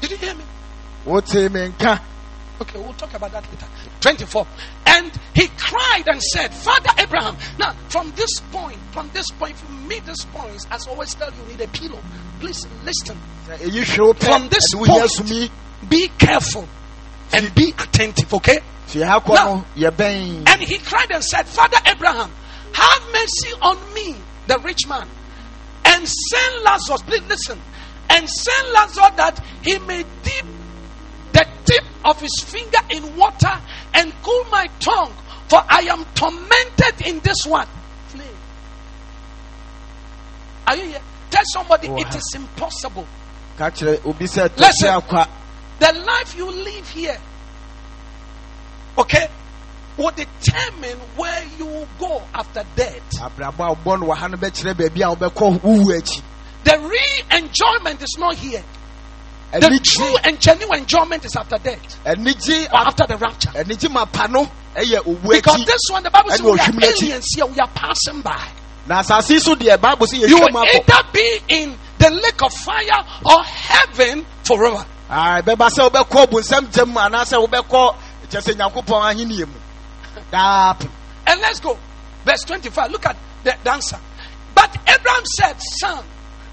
Did you hear me? Okay, we'll talk about that later. 24. And he cried and said, Father Abraham. Now, from this point, if you meet this point, as I always tell you, need a pillow. Please listen. From this point, be careful and be attentive, okay? Now, and he cried and said, Father Abraham, have mercy on me, the rich man, and send Lazarus. Please listen. And send Lazarus that he may dip the tip of his finger in water and cool my tongue, for I am tormented in this one flame. Are you here? Tell somebody it is impossible. Listen, the life you live here, okay, will determine where you will go after death. The real enjoyment is not here. The true and genuine enjoyment is after death, or after the rapture. Because this one, the Bible says, we are aliens here, we are passing by. You will either be in the lake of fire or heaven forever. And let's go. Verse 25. Look at the answer. But Abraham said, Son,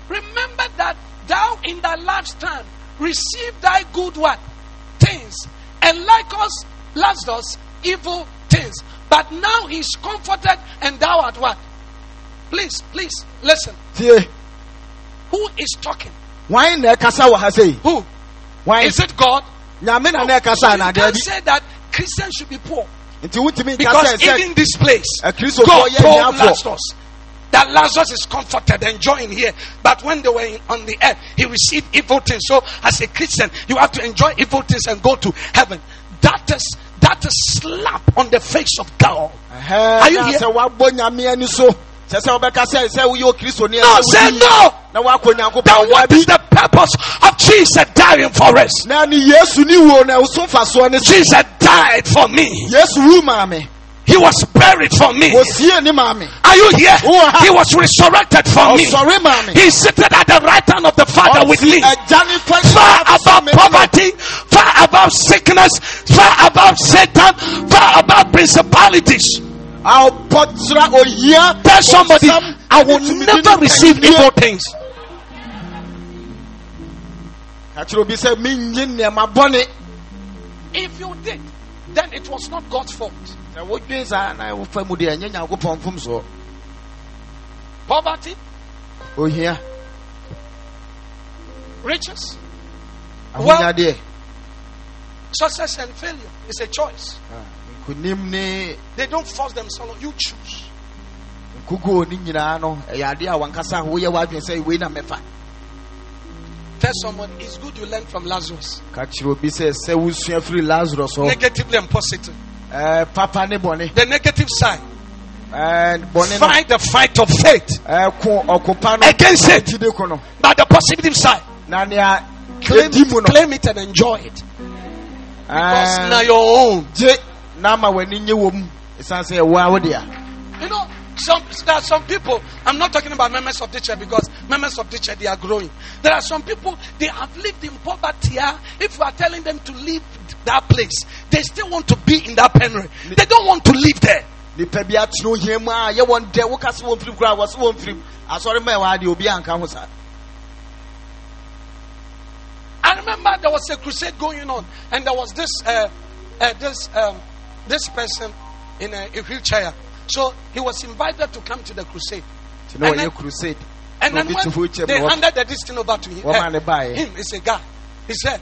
remember that thou in thy lifetime received thy good what? Things. And like us, Lazarus, evil things. But now he is comforted and thou art what? Please, listen. Who is talking? Who? Is it God? No, you can't say that Christians should be poor. Because even this place, God told Lazarus that Lazarus is comforted, enjoying here. But when they were on the earth, he received evil things. So as a Christian, you have to enjoy evil things and go to heaven. That is slap on the face of God. Are you here? No, say no. Then what is the purpose of Jesus dying for us? Jesus died for me. He was buried for me. Are you here? He was resurrected for me. He's seated at the right hand of the Father with me. Far above poverty, far above sickness, far above Satan, far above principalities. Tell somebody, I will never receive evil things. If you did, then it was not God's fault. Poverty, riches, wealth, success and failure is a choice. They don't force themselves on you. Choose. Tell someone it's good you learn from Lazarus. Negatively and positive. The negative side. Fight the fight of faith against it. But the positive side, claim it and enjoy it. Because now your own. You know, there are some people, I'm not talking about members of the church, because members of the church, they are growing. There are some people, they have lived in poverty. If you are telling them to leave that place, they still want to be in that penury. They don't want to live there. I remember there was a crusade going on, and there was this person in a wheelchair. So he was invited to come to the crusade. And then when they handed this thing over to him, is a guy. He said,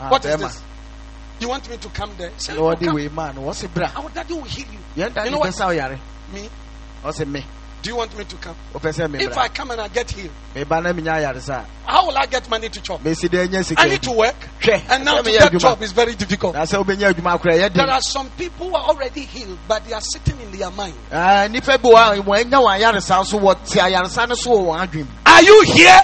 what is this? You want me to come there? He said, our daddy will heal you. You know what? Me? Do you want me to come? If I come and I get healed, how will I get money to chop? I need to work. And now to get job is very difficult. There are some people who are already healed, but they are sitting in their mind. Are you here?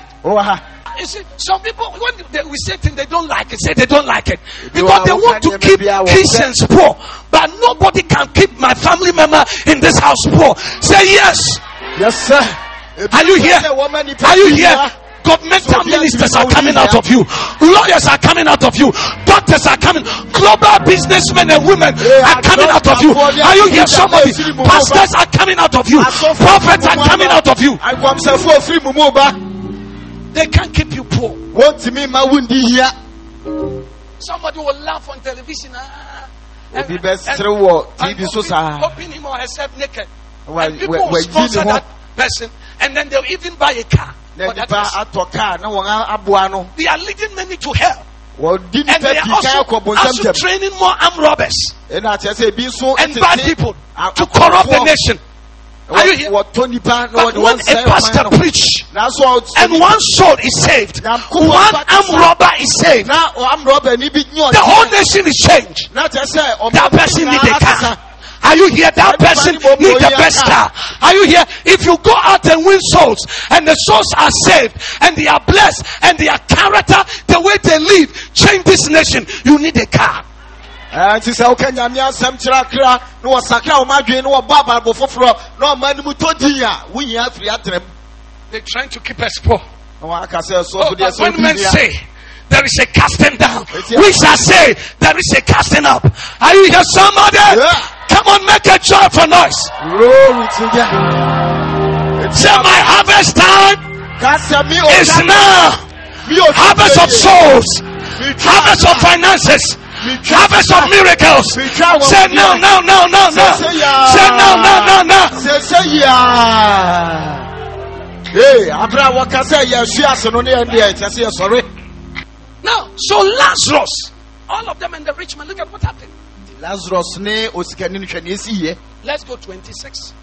You see, some people, when we say things they don't like it, say they don't like it. Because they want to keep Christians poor. But nobody can keep my family member in this house poor. Say yes. Yes, sir. Are you here? Are you here? Governmental ministers are coming out of you. Lawyers are coming out of you. Doctors are coming. Global businessmen and women are coming out of you. Are you here? Somebody. Pastors are coming out of you. Prophets are coming out of you. They can't keep you poor. Somebody will laugh on television. And open him or herself naked. And people will sponsor that person, and then they'll even buy a car. They are leading many to hell. And they are also training more armed robbers and bad people to corrupt the nation. Are you here? But when a pastor preach and one soul is saved, one armed robber is saved, the whole nation is changed. That person needs a car. Are you here? That person needs the best car. Are you here? If you go out and win souls, and the souls are saved, and they are blessed, and their character, the way they live, change this nation, you need a car. They're trying to keep us poor. But when men say there is a casting down, we shall say there is a casting up. Are you here, somebody? Come on, make a joyful noise. Say, my harvest time is now. Harvest of souls, harvest of finances, harvest of miracles. Say no, no, no, no, no. Say no, no, no, no. Say now, so Lazarus, all of them and the rich man, look at what happened. Lazarus ne let's go 26.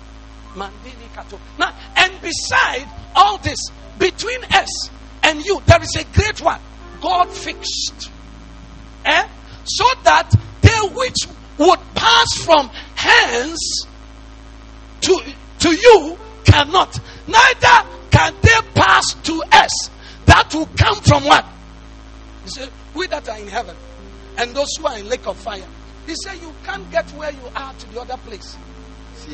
Now, and beside all this, between us and you, there is a great one God fixed, so that they which would pass from hands to you cannot, neither can they pass to us that will come from what? He said, we that are in heaven and those who are in lake of fire. He said, you can't get where you are to the other place. The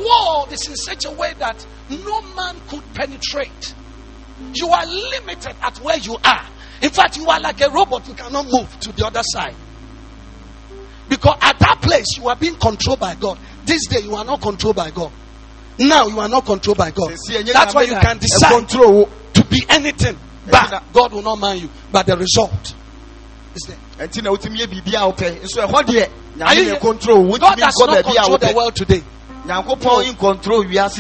world is in such a way that no man could penetrate. You are limited at where you are. In fact, you are like a robot. You cannot move to the other side. Because at that place, you are being controlled by God. This day, you are not controlled by God. Now, you are not controlled by God. That's why you can decide to be anything. But God will not mind you. But the result is there. God does not control the world today.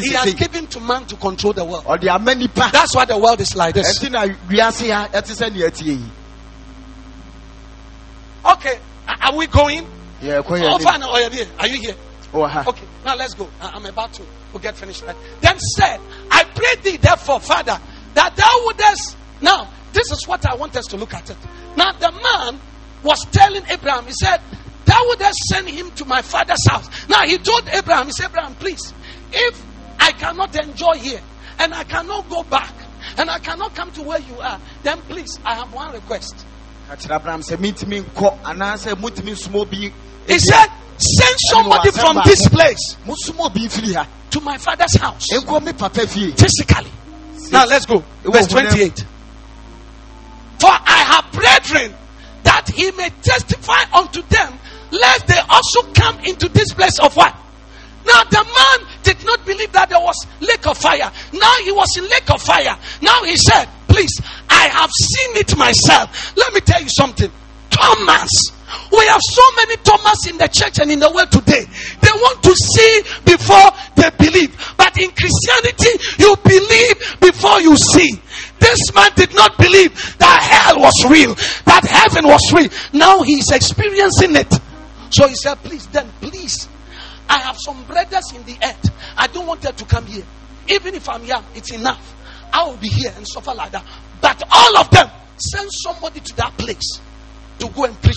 He has given to man to control the world. That's why the world is like this. Okay, are we going? Yeah, are you here? Okay, now let's go. I'm about to get finished. Then said, I pray thee therefore, Father, that thou wouldest. Now, this is what I want us to look at it. Now, the man was telling Abraham, he said, thou wouldest send him to my father's house. Now, he told Abraham, he said, Abraham, please, if I cannot enjoy here, and I cannot go back, and I cannot come to where you are, then please, I have one request. He said, send somebody from this place to my father's house. Physically. Now, let's go. Verse 28. For I have brethren, that he may testify unto them, lest they also come into this place of what? Now the man did not believe that there was lake of fire. Now he was in lake of fire. Now he said, please, I have seen it myself. Let me tell you something. Thomas. We have so many Thomas in the church and in the world today. They want to see before they believe. But in Christianity, you believe before you see. This man did not believe that hell was real, that heaven was real. Now he is experiencing it. So he said, please, I have some brothers in the earth. I don't want them to come here. Even if I'm young, it's enough. I will be here and suffer like that. But all of them, send somebody to that place to go and preach.